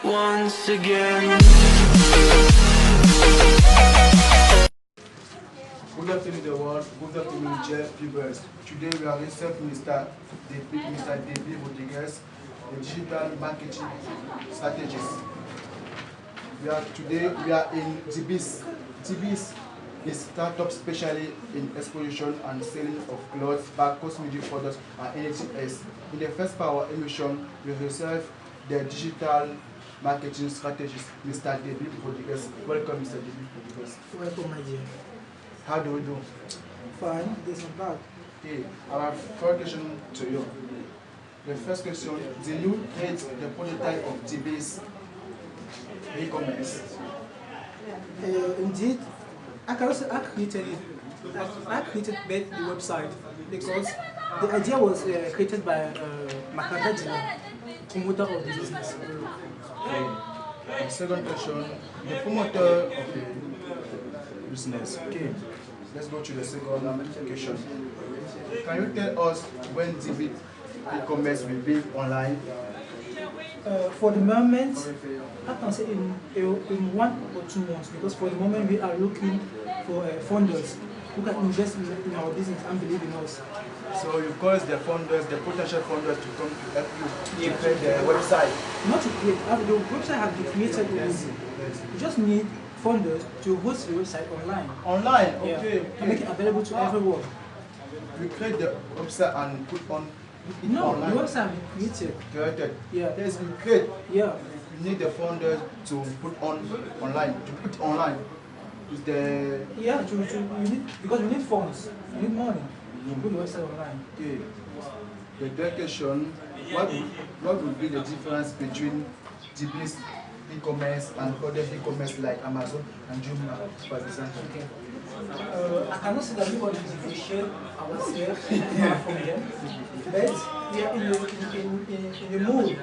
once again. Good afternoon, the world. Good afternoon, Jeff viewers. Today we are researching Mr. David Rodriguez, the digital marketing strategist. Today we are in GBIS. GBIS is startup specially in exposition and selling of clothes, bag, cosmetic products, and anything else. In the first power emission, we reserve the digital marketing strategist, Mr. David Rodriguez. Welcome, Mr. David Rodriguez. Welcome, my dear. How do we do? Fine, this is bad. Okay, I have four questions to you. The first question, did you create the prototype of GBIS e-commerce? Indeed, I can also created it. I created the website because the idea was created by Makanda Dina, promoter of the business. Okay. The second question, the promoter of the business. Okay, let's go to the second question. Can you tell us when GBIS e-commerce will be online? For the moment, I can say in 1 or 2 months, because for the moment we are looking for funders who can invest in our business and believe in us. So you call the funders, the potential funders to come to help you to create the website? Not to create, the website has been created already. You just need funders to host the website online. Online, Yeah. okay. And make it available to everyone. You create the website and put on it No, online. the website has been created. Created. Yeah. Yes, you create. Yeah. You need the funders to put online. To put online. Is the Yeah, you need, because we need funds, we need money to put the website online. okay. The third question, what would be the difference between GBIS e-commerce and other e-commerce like Amazon and Jumia, for example? Okay. I cannot say that we differentiate ourselves from them, but we are in the mood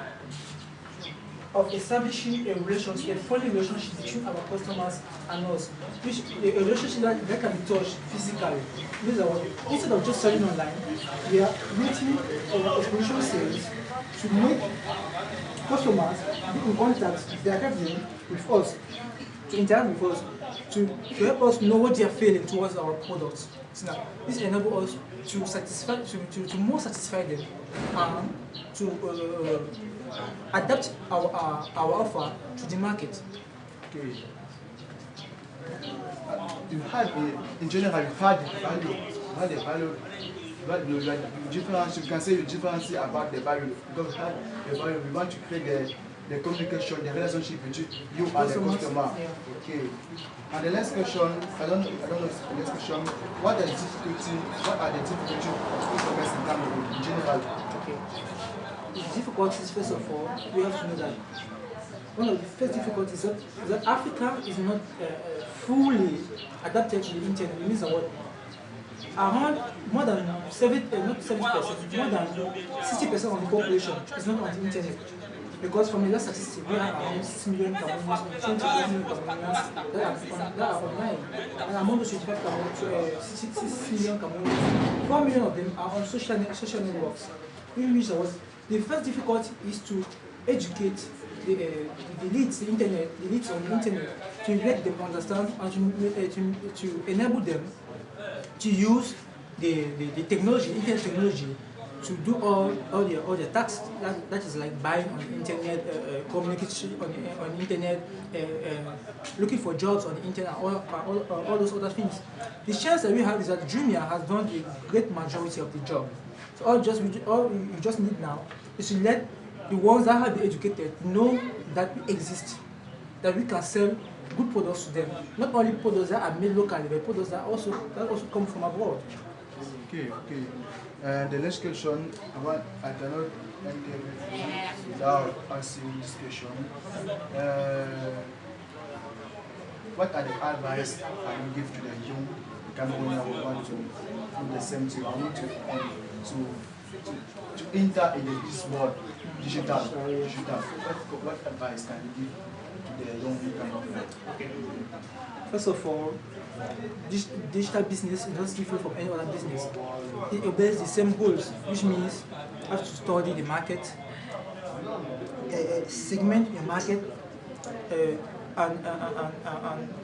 of establishing a relationship, a friendly relationship between our customers and us, which a relationship that can be touched physically. This is what, instead of just selling online, we are meeting our exposition sales to make customers be in contact directly with us, to interact with us, to help us know what they are feeling towards our products. So now, this enables us to satisfy, to more satisfy them, and to adapt our offer to the market. Okay. In general, you had the value, like difference. You can say the difference about the value, because we had the value. We want to create the communication, the relationship between you and the customer. Yeah. Okay. And the next question, I don't know. The next question, what are the difficulties of e-commerce in Cameroon in general? Okay. The difficulties, first of all, we have to know that one of the first difficulties is that Africa is not fully adapted to the internet. It means that what? Around more than 70%, not 70%, more than 60% of the population is not on the internet. Because from the last statistic, we have around 6 million Cameroonians, 20 million Cameroonians that are online. And among those 6 million Cameroonians, 4 million of them are on social networks. Which means that the first difficulty is to educate the elites, the elites on the internet, to let them understand and to enable them to use the technology, internet technology, to do all the tasks that is like buying on the internet, communication on the internet, looking for jobs on the internet, all those other things. The chance that we have is that Jumia has done a great majority of the job. So all you just need now is to let the ones that have been educated know that we exist, that we can sell good products to them. Not only products that are made locally, but products that also come from abroad. Okay. The next question, I cannot enter without answering this question. What are the advice I will give to the young Cameroonian who want to do the same thing? I want to enter in this world, digital. What advice can you give to the young Cameroonian? Okay. First of all, digital business is not different from any other business. It obeys the same rules, which means you have to study the market, segment your market and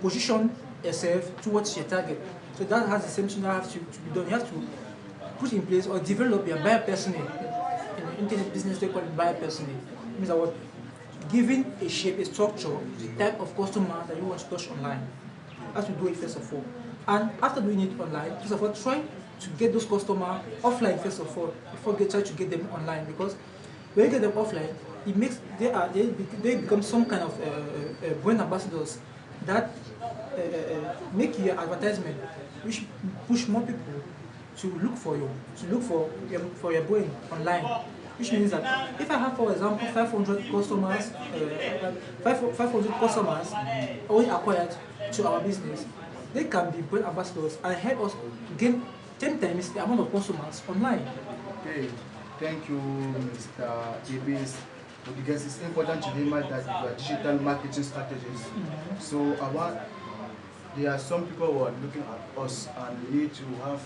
position yourself towards your target. So that has the same thing that has to be done. You have to put in place or develop your buyer persona. In internet business, they call it buyer persona. It means that what? Giving a shape, a structure, the type of customer that you want to touch online. You have to do it first of all. And after doing it online, first of all, try to get those customers offline first of all, before try to get them online. Because when you get them offline, it makes they become some kind of brand ambassadors that make your advertisement, which push more people to look for you, to look for your brand online. Which means that if I have, for example, 500 customers, 500 customers already acquired to our business, they can be brand ambassadors and help us gain 10 times the amount of customers online. Okay, thank you, Mr. Davis. Because it's important to remember that you are digital marketing strategies. So there are some people who are looking at us and need to have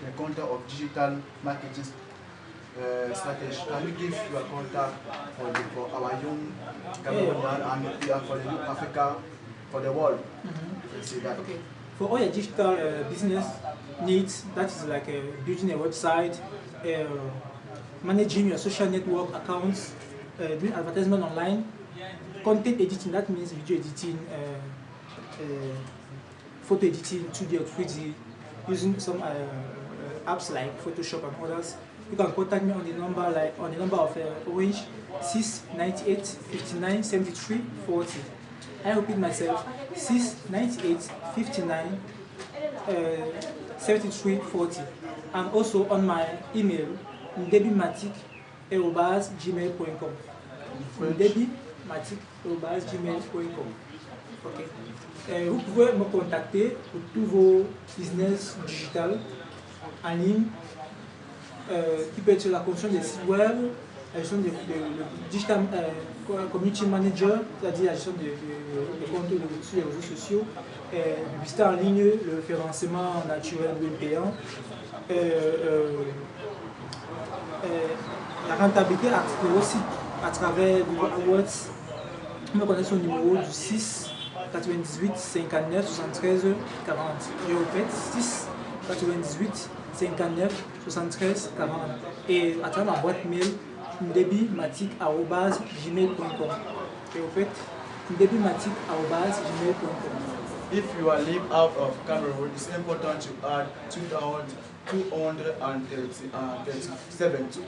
a contact of digital marketing strategy. Can you give your contact for our young Cameroonian and for the young Africa, for the world? Let's say that. Okay. For all your digital business needs, that is like building a website, managing your social network accounts, doing advertisement online, content editing, that means video editing, photo editing, 2D or 3D, using some apps like Photoshop and others. You can contact me on the number of Orange 698 59 73 40. I repeat myself, 698 59 73 40. And also on my email, ndebimatic@gmail.com. ndebimatic@gmail.com. Ok. Vous pouvez me contacter pour tous vos business digital en ligne, qui peut être sur la construction des sites web, la gestion de digital community manager, c'est-à-dire la gestion des comptes sur les réseaux sociaux, publicité en ligne, le référencement naturel web payant, la rentabilité aussi à travers Google AdWords. Vous me connaissez au numéro du 6 98 59 73 40. Je répète, 6 98 59 73 40. Et à travers ma boîte mail, ndebimatic@gmail.com. Et au fait, ndebimatic@gmail.com. If you are live out of Cameroon, it's important to add 237 if you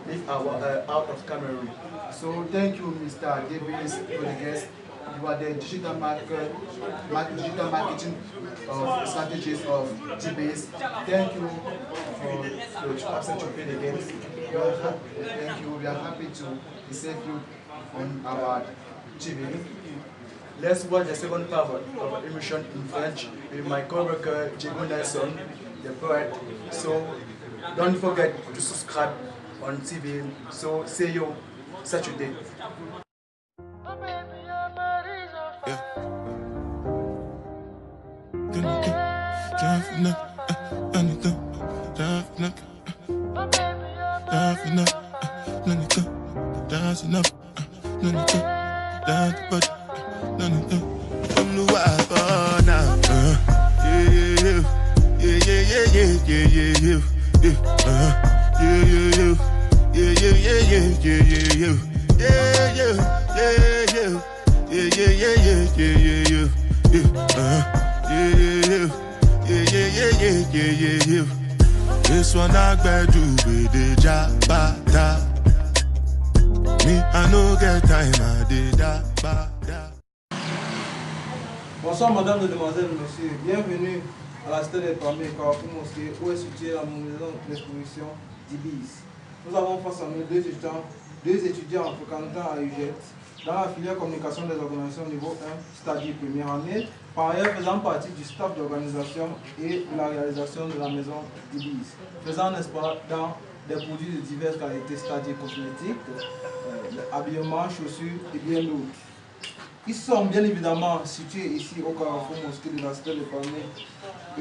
live out of Cameroon. So thank you, Mr. Davis, for the guest. You are the digital marketing strategies of GBase. Thank you for accepting the games. Thank you. We are happy to receive you on our TV. Let's watch the second part of emission in French with my co-worker Diego Nelson, the poet. So don't forget to subscribe on TV. So see you Saturday. This one I better do with the jabata. Me, I no get time, I did that. Bonsoir madame, mesdemoiselles, messieurs. Bienvenue à la cité des Palmiers, Carrefour Mosquée, où est située la maison d'exposition d'Ibis. Nous avons face à nous deux étudiants fréquentant à UGET dans la filière communication des organisations niveau 1, c'est-à-dire première année, par ailleurs faisant partie du staff d'organisation et de la réalisation de la maison d'Ibis, faisant n'est-ce pas dans des produits de diverses qualités, c'est-à-dire cosmétiques, habillement, chaussures et bien d'autres. Ils sont bien évidemment situés ici au Carrefour Mosquée de la Cité de Palmé.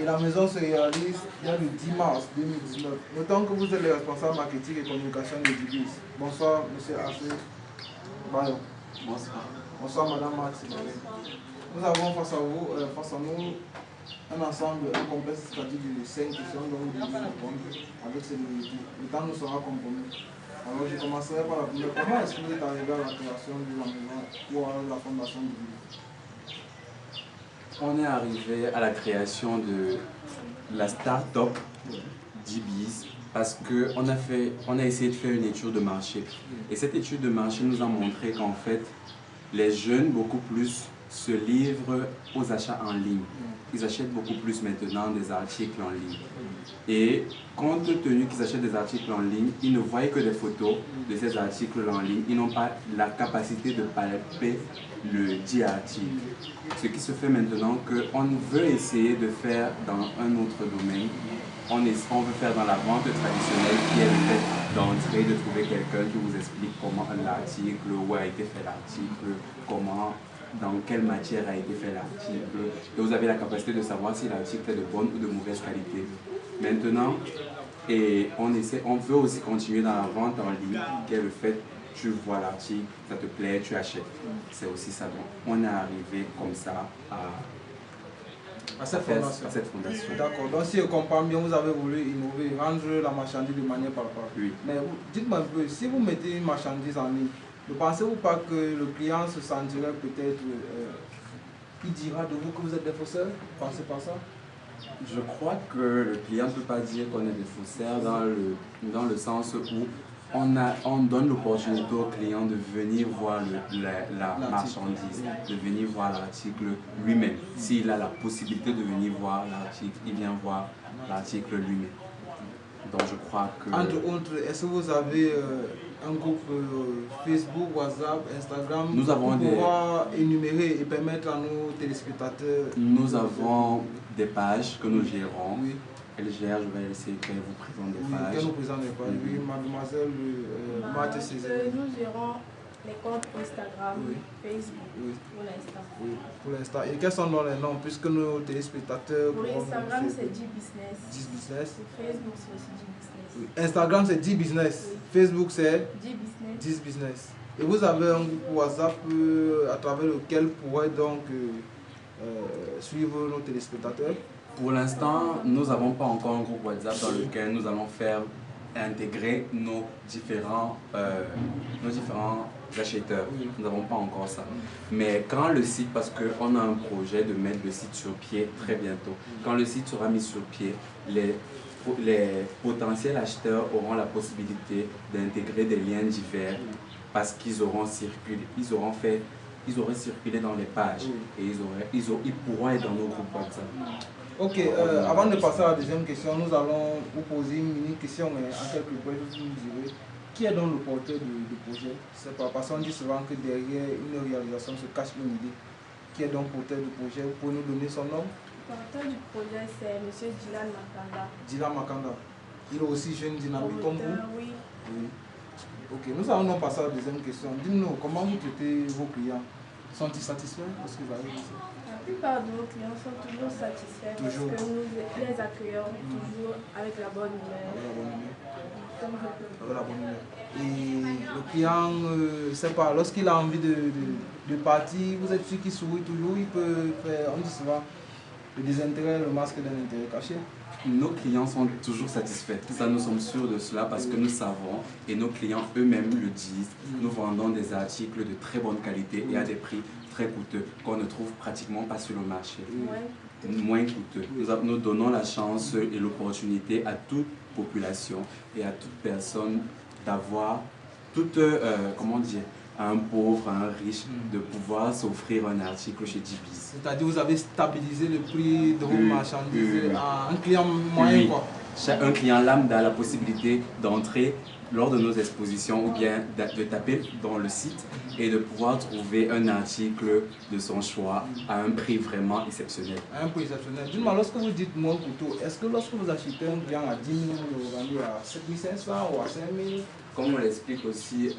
Et la maison se réalise le 10 mars 2019. Notons que vous êtes le responsable marketing et communication de DBIS. Bonsoir, monsieur Assé Bayo. Bonsoir. Bonsoir, madame Max. Nous avons face à nous, un ensemble, un complexe statique de 5 questions dont nous devons répondre avec sérénité. Le temps nous sera compromis. Alors je commencerai par la première. Comment est-ce que vous êtes arrivé à la création de la maison ou à la fondation du DBIS? On est arrivé à la création de la start-up DBIS parce qu'on a essayé de faire une étude de marché. Et cette étude de marché nous a montré qu'en fait, les jeunes beaucoup plus se livrent aux achats en ligne. Ils achètent beaucoup plus maintenant des articles en ligne. Et compte tenu qu'ils achètent des articles en ligne, ils ne voient que des photos de ces articles en ligne. Ils n'ont pas la capacité de palper le dit article. Ce qui se fait maintenant qu'on veut essayer de faire dans un autre domaine. On veut faire dans la vente traditionnelle qui est le fait d'entrer, de trouver quelqu'un qui vous explique comment l'article, où a été fait l'article, comment, dans quelle matière a été fait l'article. Et vous avez la capacité de savoir si l'article est de bonne ou de mauvaise qualité. Maintenant, et on veut aussi continuer dans la vente en ligne, qui est le fait, tu vois l'article, ça te plaît, tu achètes. C'est aussi ça. Donc, on est arrivé comme ça à cette fondation. D'accord. Donc si je comprends bien, vous avez voulu innover, rendre la marchandise de manière palpable. Oui. Mais dites-moi un peu, si vous mettez une marchandise en ligne, ne pensez-vous pas que le client se sentirait peut-être, il dira de vous que vous êtes des faussaires? Pensez pas ça? Je crois que le client ne peut pas dire qu'on est des faussaires dans le sens où on donne l'opportunité au client de venir voir la marchandise, de venir voir l'article lui-même. S'il a la possibilité de venir voir l'article, il vient voir l'article lui-même. Donc je crois que... Entre autres, est-ce que vous avez un groupe Facebook, WhatsApp, Instagram nous avons pour pouvoir énumérer et permettre à nos téléspectateurs... Nous avons des pages que nous gérons. Oui. Elle gère, je vais laisser qu'elle vous présente des Oui, pages. qu'elle nous présente des pages. Oui, mademoiselle Marthe Césaire. Nous gérons les comptes Instagram, Oui. Facebook, Oui. pour l'instant. Oui, pour l'instant. Et quels sont les noms, puisque nos téléspectateurs... Pour Instagram, c'est G-Business. G-Business. Pour Facebook, c'est aussi G-Business. Oui. Instagram, c'est G-Business. Oui. Facebook, c'est G-Business. G-Business. Et vous avez un groupe WhatsApp à travers lequel pourrait donc suivre nos téléspectateurs? Pour l'instant, nous n'avons pas encore un groupe WhatsApp dans lequel nous allons faire intégrer nos différents acheteurs. Nous n'avons pas encore ça. Mais quand le site, parce qu'on a un projet de mettre le site sur pied très bientôt, quand le site sera mis sur pied, les potentiels acheteurs auront la possibilité d'intégrer des liens divers parce qu'ils auront circulé, ils auraient circulé dans les pages et ils pourront être dans nos groupes WhatsApp. Ok, avant de passer à la deuxième question, nous allons vous poser une mini-question en quelques points, vous nous direz qui est donc le porteur du projet. C'est pas parce qu'on dit souvent que derrière une réalisation se cache une idée. Qui est donc porteur du projet? Vous pouvez nous donner son nom? Le porteur du projet, c'est M. Dylan Makanda. Dylan Makanda. Il est aussi jeune, dynamique comme vous? Oui. Oui. Ok, nous allons passer à la deuxième question. Dites-nous, comment vous traitez vos clients? Sont-ils satisfaits lorsqu'ils arrivent ici? La plupart de nos clients sont toujours satisfaits parce que nous les accueillons toujours avec la bonne humeur. Avec la bonne humeur. Et le client, c'est pas, lorsqu'il a envie de partir, vous êtes sûr qu'il sourit toujours, il peut faire, on dit souvent, le désintérêt, le masque d'un intérêt caché. Nos clients sont toujours satisfaits. Ça, nous sommes sûrs de cela parce que nous savons, et nos clients eux-mêmes le disent, nous vendons des articles de très bonne qualité et à des prix très coûteux qu'on ne trouve pratiquement pas sur le marché. Moins coûteux. Nous donnons la chance et l'opportunité à toute population et à toute personne d'avoir comment dire, à un pauvre, à un riche, de pouvoir s'offrir un article chez DBIS. C'est-à-dire vous avez stabilisé le prix de vos marchandises à un client moyen, quoi. Un client lambda a la possibilité d'entrer lors de nos expositions ou bien de taper dans le site et de pouvoir trouver un article de son choix à un prix vraiment exceptionnel. À un prix exceptionnel. Dis-moi, lorsque vous dites mon couteau, est-ce que lorsque vous achetez un client à 10 000, vous le vendez à 7 500 ou à 5 000 Comme on l'explique aussi,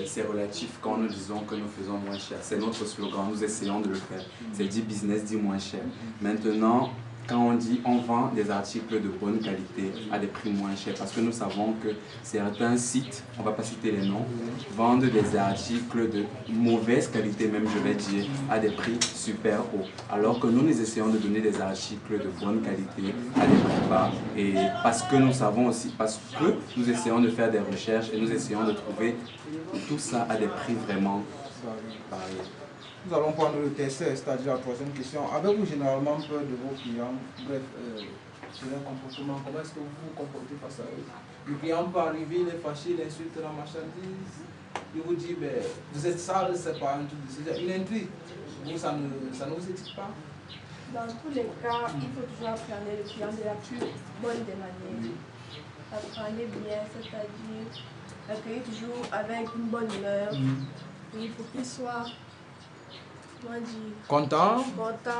c'est relatif quand nous disons que nous faisons moins cher. C'est notre slogan, nous essayons de le faire. C'est dit business, dit moins cher. Maintenant, quand on dit on vend des articles de bonne qualité à des prix moins chers, parce que nous savons que certains sites, on ne va pas citer les noms, vendent des articles de mauvaise qualité, même je vais dire, à des prix super hauts. Alors que nous essayons de donner des articles de bonne qualité à des prix bas. Et parce que nous savons aussi, parce que nous essayons de faire des recherches et nous essayons de trouver tout ça à des prix vraiment pareils. Nous allons prendre le tertiaire, c'est-à-dire la troisième question. Avez-vous généralement peur de vos clients? Bref, sur leur comportement, comment est-ce que vous vous comportez face à eux? Le client peut arriver, il est fâché, il insulte la marchandise, il vous dit, ben, vous êtes sale, c'est pas un truc de ce genre. Il intrigue. Vous, ça ne vous excite pas? Dans tous les cas, il faut toujours apprendre le client de la plus bonne des manières. Apprenez bien, c'est-à-dire accueillir toujours avec une bonne humeur. Il faut qu'il soit content,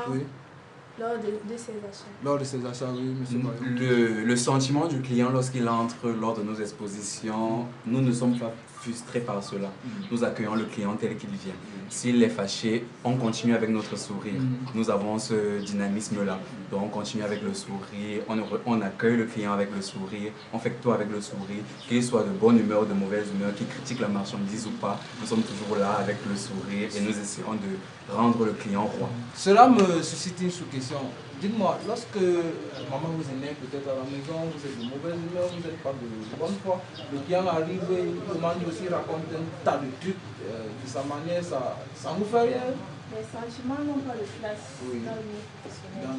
oui, lors de ses achats. Lors de ses achats, oui, monsieur Mario. Le sentiment du client lorsqu'il entre lors de nos expositions, nous ne sommes pas frustrés par cela. Nous accueillons le client tel qu'il vient. S'il est fâché, on continue avec notre sourire. Nous avons ce dynamisme-là. Donc on continue avec le sourire, on accueille le client avec le sourire, on fait tout avec le sourire, qu'il soit de bonne humeur ou de mauvaise humeur, qu'il critique la marchandise ou pas, nous sommes toujours là avec le sourire et nous essayons de rendre le client roi. Cela me suscite une sous-question. Dites-moi, lorsque maman vous énerve peut-être à la maison, vous êtes de mauvaise humeur, vous n'êtes pas de bonne foi, le client arrive et il demande aussi, raconte un tas de trucs de sa manière, ça ne vous fait rien? Les sentiments n'ont pas de place dans le milieu professionnel.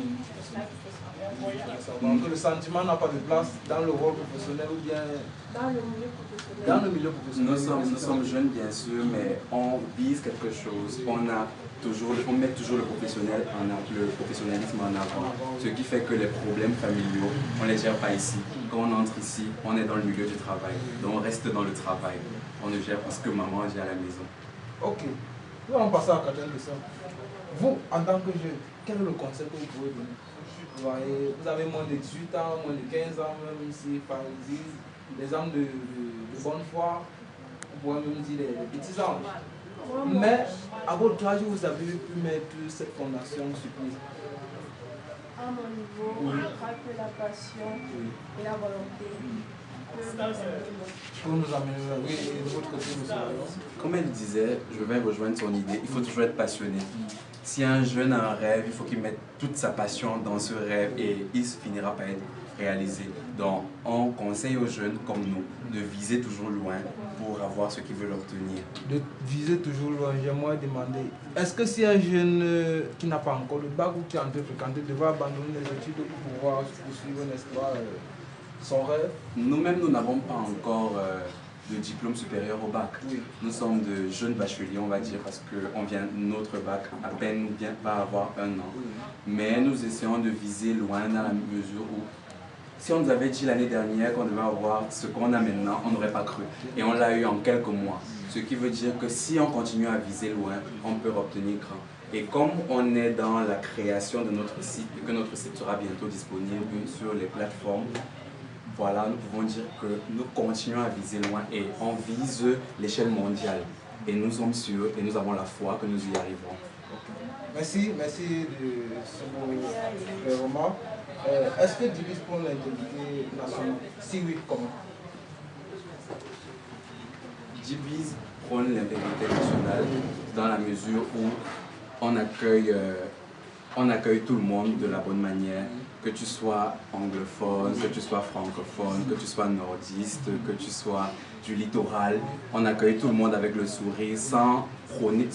Donc le sentiment n'a pas de place dans le rôle professionnel ou bien dans le milieu professionnel. Dans le milieu professionnel. Nous sommes jeunes bien sûr, mais on vise quelque chose. On met toujours le professionnalisme en avant. Ce qui fait que les problèmes familiaux, on ne les gère pas ici. Quand on entre ici, on est dans le milieu du travail. Donc on reste dans le travail. On ne gère pas ce que maman gère à la maison. Ok. Nous allons passer à la quatrième question. Vous, en tant que jeune, quel est le conseil que vous pouvez donner? Vous voyez, vous avez moins de 18 ans, moins de 15 ans, même si par exemple, des gens de bonne foi, vous pouvez même dire des petits anges. Mais à votre âge, vous avez pu mettre cette fondation sur pied. À mon niveau, je crois que la passion et la volonté pour nous améliorer. Oui, de votre côté, monsieur. Comme elle disait, je vais rejoindre son idée, il faut toujours être passionné. Si un jeune a un rêve, il faut qu'il mette toute sa passion dans ce rêve et il finira par être réalisé. Donc, on conseille aux jeunes comme nous de viser toujours loin pour avoir ce qu'ils veulent obtenir. De viser toujours loin, j'aimerais demander, est-ce que si un jeune qui n'a pas encore le bac ou qui est en train de fréquenter devrait abandonner les études pour pouvoir poursuivre, n'est-ce pas, son rêve? Nous-mêmes, nous n'avons pas encore de diplôme supérieur au bac. Oui. Nous sommes de jeunes bacheliers, on va dire, parce que notre bac à peine va avoir 1 an. Oui. Mais nous essayons de viser loin dans la mesure où, si on nous avait dit l'année dernière qu'on devait avoir ce qu'on a maintenant, on n'aurait pas cru. Et on l'a eu en quelques mois. Ce qui veut dire que si on continue à viser loin, on peut obtenir grand. Et comme on est dans la création de notre site et que notre site sera bientôt disponible sur les plateformes, voilà, nous pouvons dire que nous continuons à viser loin et on vise l'échelle mondiale. Et nous sommes sûrs et nous avons la foi que nous y arriverons. Merci de ce beau roman. Est-ce que DIBIS prend l'intégrité nationale? Si oui, comment? DIBIS prône l'intégrité nationale dans la mesure où on accueille tout le monde de la bonne manière, que tu sois anglophone, que tu sois francophone, que tu sois nordiste, que tu sois du littoral. On accueille tout le monde avec le sourire sans prôner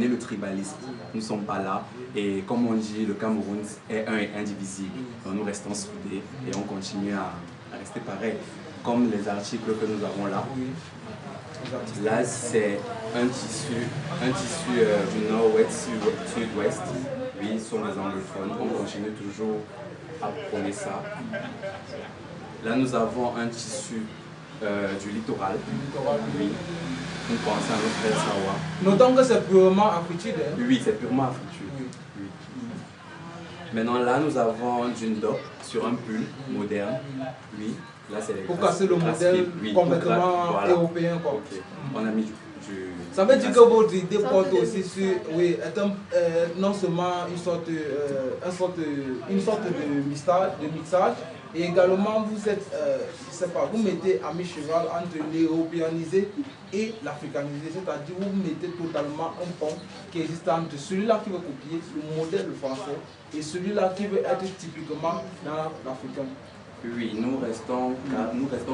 le tribalisme. Nous ne sommes pas là et comme on dit, le Cameroun est un et indivisible. Donc nous restons soudés et on continue à rester pareil. Comme les articles que nous avons là. Là, c'est un tissu du nord-ouest, sud-ouest. Oui, ils sont les anglophones. On continue toujours à prôner ça. Là, nous avons un tissu du littoral. Oui. Nous pensons à notre frère Sawa. Notons que c'est purement africain. Oui, c'est purement africain. Oui. Maintenant, là, nous avons d'une dope sur un pull moderne. Oui. Là, c'est les Pour grasses- casser le grasses modèle fibres, oui, complètement voilà. européen. Quoi. Ok. On a mis du Ça veut dire que votre idée Ça, porte c'est aussi des sur, oui, non seulement une sorte de mixage, et également vous êtes, je sais pas, vous mettez à mi-cheval entre l'européaniser et l'africanisé, c'est-à-dire vous mettez totalement un pont qui existe entre celui-là qui veut copier le modèle français et celui-là qui veut être typiquement dans l'africain. Oui, nous restons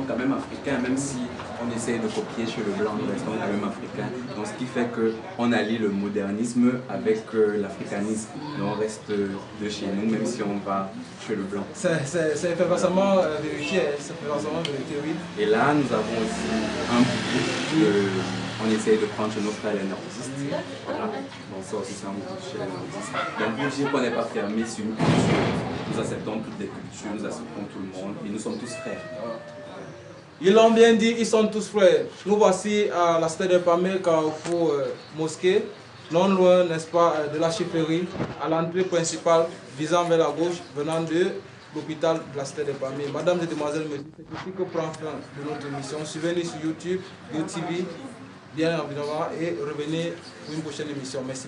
quand même africains, même si on essaie de copier chez le blanc, nous restons quand même africains. Donc ce qui fait qu'on allie le modernisme avec l'africanisme. Et on reste de chez nous, même si on va chez le blanc. C'est forcément vérifié, c'est forcément vérifié, oui. Et là, nous avons aussi un bout on essaie de prendre chez nos frères les nordistes. Voilà. Donc ça aussi c'est un bout chez les nordistes. Donc pour dire qu'on n'est pas fermé sur une culture, nous acceptons toutes les cultures, nous acceptons tout le monde et nous sommes tous frères. Ils l'ont bien dit, ils sont tous frères. Nous voici à la cité de Pamé, Carrefour Mosquée, non loin, n'est-ce pas, de la chefferie, à l'entrée principale, visant vers la gauche, venant de l'hôpital de la cité de Pamé. Madame et Demoiselles, c'est ici que prend fin de notre émission. Suivez-nous sur YouTube, YouTube, bien évidemment, et revenez pour une prochaine émission. Merci.